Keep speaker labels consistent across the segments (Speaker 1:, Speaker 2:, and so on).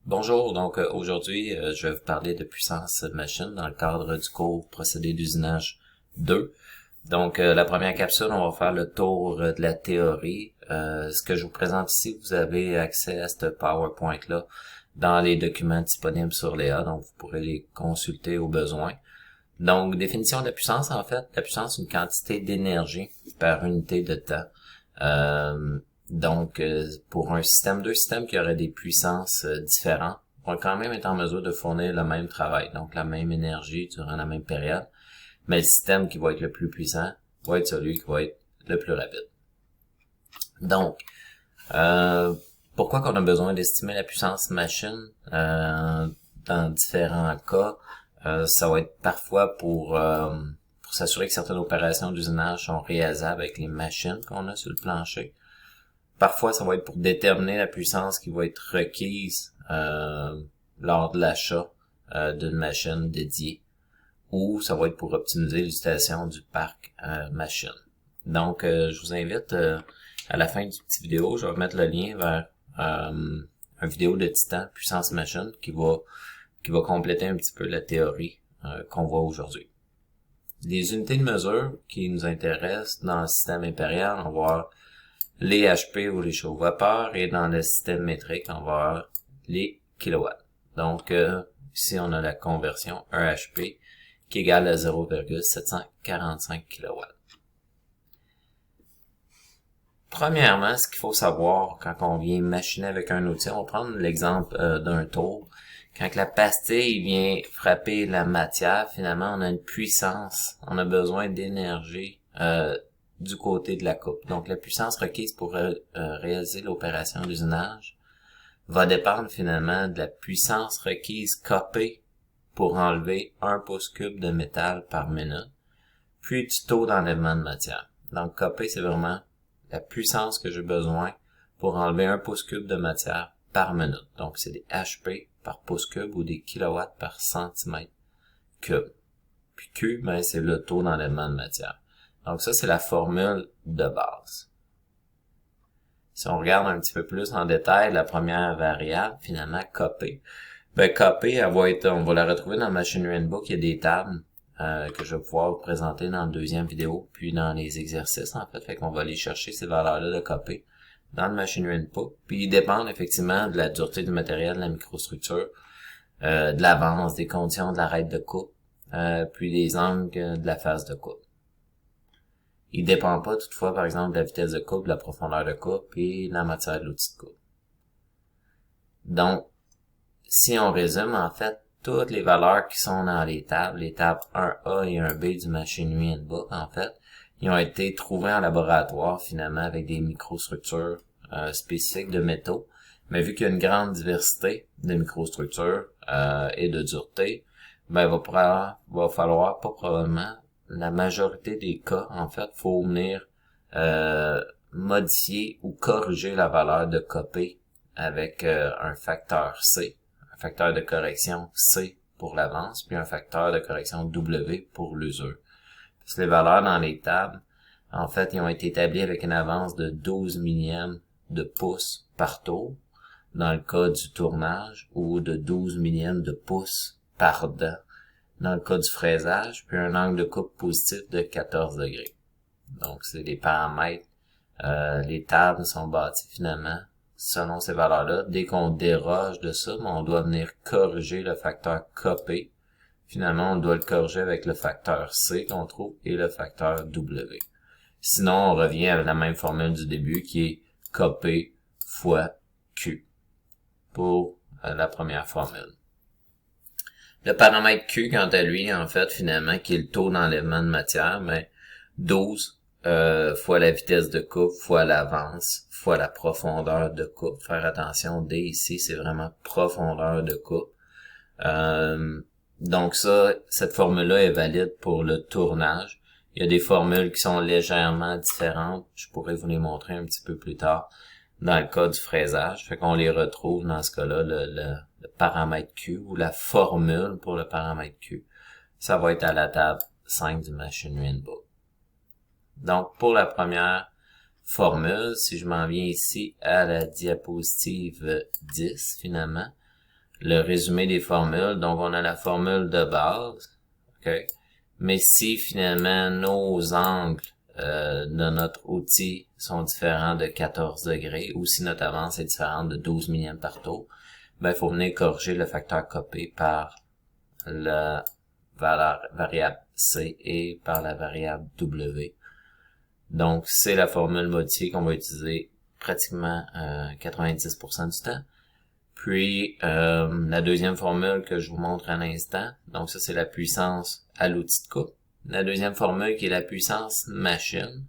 Speaker 1: Bonjour, donc aujourd'hui, je vais vous parler de puissance machine dans le cadre du cours procédé d'usinage 2. Donc, la première capsule, on va faire le tour de la théorie. Ce que je vous présente ici, vous avez accès à ce PowerPoint-là dans les documents disponibles sur Léa, donc vous pourrez les consulter au besoin. Donc, définition de la puissance, en fait, la puissance est une quantité d'énergie par unité de temps. Donc, pour deux systèmes qui auraient des puissances différentes, vont quand même être en mesure de fournir le même travail, donc la même énergie durant la même période. Mais le système qui va être le plus puissant va être celui qui va être le plus rapide. Donc, pourquoi qu'on a besoin d'estimer la puissance machine dans différents cas? Ça va être parfois pour s'assurer que certaines opérations d'usinage sont réalisables avec les machines qu'on a sur le plancher. Parfois, ça va être pour déterminer la puissance qui va être requise lors de l'achat d'une machine dédiée, ou ça va être pour optimiser l'utilisation du parc machine. Donc, je vous invite à la fin du petit vidéo, je vais mettre le lien vers une vidéo de Titan Puissance Machine qui va compléter un petit peu la théorie qu'on voit aujourd'hui. Les unités de mesure qui nous intéressent dans le système impérial, on va voir les HP ou les chauffe-vapeur, et dans le système métrique, on va voir les kilowatts. Donc, ici, on a la conversion 1 HP qui est égale à 0,745 kW. Premièrement, ce qu'il faut savoir quand on vient machiner avec un outil, on va prendre l'exemple d'un tour. Quand la pastille vient frapper la matière, finalement, on a une puissance, on a besoin d'énergie du côté de la coupe. Donc, la puissance requise pour réaliser l'opération d'usinage va dépendre finalement de la puissance requise copée pour enlever 1 pouce cube de métal par minute, puis du taux d'enlèvement de matière. Donc, copée, c'est vraiment la puissance que j'ai besoin pour enlever 1 pouce cube de matière par minute. Donc, c'est des HP par pouce cube ou des kilowatts par centimètre cube. Puis Q, ben, c'est le taux d'enlèvement de matière. Donc ça, c'est la formule de base. Si on regarde un petit peu plus en détail, la première variable, finalement, copée. Ben, copée, on va la retrouver dans le Machinery Handbook. Il y a des tables que je vais pouvoir vous présenter dans la deuxième vidéo, puis dans les exercices, en fait. Fait qu'on va aller chercher ces valeurs-là de copée dans le Machinery Handbook. Puis ils dépendent effectivement de la dureté du matériel, de la microstructure, de l'avance, des conditions de l'arête de coupe, puis des angles de la phase de coupe. Il dépend pas toutefois, par exemple, de la vitesse de coupe, de la profondeur de coupe et de la matière de l'outil de coupe. Donc, si on résume, en fait, toutes les valeurs qui sont dans les tables 1A et 1B du Machinery Handbook, en fait, ils ont été trouvés en laboratoire, finalement, avec des microstructures spécifiques de métaux. Mais vu qu'il y a une grande diversité de microstructures et de dureté, ben, va falloir, pas probablement, la majorité des cas, en fait, faut venir modifier ou corriger la valeur de copée avec un facteur C, un facteur de correction C pour l'avance, puis un facteur de correction W pour l'usure. Parce que les valeurs dans les tables, en fait, ils ont été établis avec une avance de 12 millièmes de pouce par tour, dans le cas du tournage, ou de 12 millièmes de pouce par dent dans le cas du fraisage, puis un angle de coupe positif de 14 degrés. Donc, c'est des paramètres. Les tables sont bâties finalement selon ces valeurs-là. Dès qu'on déroge de ça, on doit venir corriger le facteur copé. Finalement, on doit le corriger avec le facteur C qu'on trouve et le facteur W. Sinon, on revient à la même formule du début qui est copé fois Q pour la première formule. Le paramètre Q, quant à lui, en fait, finalement, qui est le taux d'enlèvement de matière, mais 12 fois la vitesse de coupe, fois l'avance, fois la profondeur de coupe. Faire attention, D ici, c'est vraiment profondeur de coupe. Donc ça, cette formule-là est valide pour le tournage. Il y a des formules qui sont légèrement différentes. Je pourrais vous les montrer un petit peu plus tard dans le cas du fraisage. Fait qu'on les retrouve dans ce cas-là, le paramètre Q ou la formule pour le paramètre Q. Ça va être à la table 5 du Machinery Handbook. Donc, pour la première formule, si je m'en viens ici à la diapositive 10, finalement, le résumé des formules. Donc, on a la formule de base. OK? Mais si finalement nos angles de notre outil sont différents de 14 degrés, ou si notre avance est différente de 12 millièmes par tour, ben, il faut venir corriger le facteur Kp par la variable C et par la variable W. Donc, c'est la formule modifiée qu'on va utiliser pratiquement 90% du temps. Puis, la deuxième formule que je vous montre à l'instant, donc ça, c'est la puissance à l'outil de coupe. La deuxième formule qui est la puissance machine.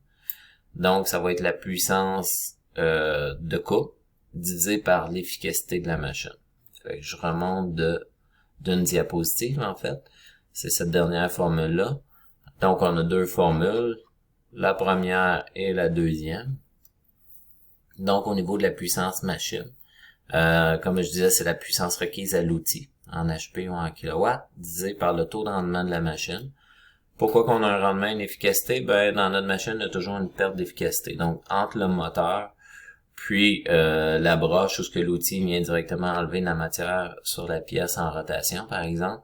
Speaker 1: Donc, ça va être la puissance de coupe divisée par l'efficacité de la machine. Fait que je remonte d'une diapositive, en fait. C'est cette dernière formule-là. Donc, on a deux formules, la première et la deuxième. Donc, au niveau de la puissance machine, comme je disais, c'est la puissance requise à l'outil, en HP ou en kilowatts, divisé par le taux de rendement de la machine. Pourquoi qu'on a un rendement et une efficacité? Ben, dans notre machine, il y a toujours une perte d'efficacité. Donc, entre le moteur puis la broche où ce que l'outil vient directement enlever de la matière sur la pièce en rotation, par exemple,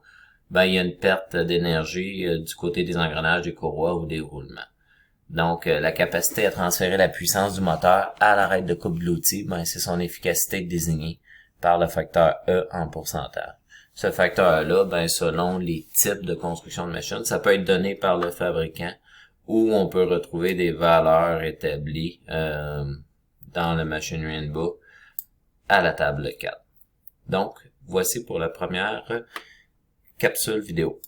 Speaker 1: ben, il y a une perte d'énergie du côté des engrenages, des courroies ou des roulements. Donc, la capacité à transférer la puissance du moteur à l'arête de coupe de l'outil, ben, c'est son efficacité désignée par le facteur E en pourcentage. Ce facteur-là, ben, selon les types de construction de machine, ça peut être donné par le fabricant ou on peut retrouver des valeurs établies dans le Machinery Handbook à la table 4. Donc, voici pour la première capsule vidéo.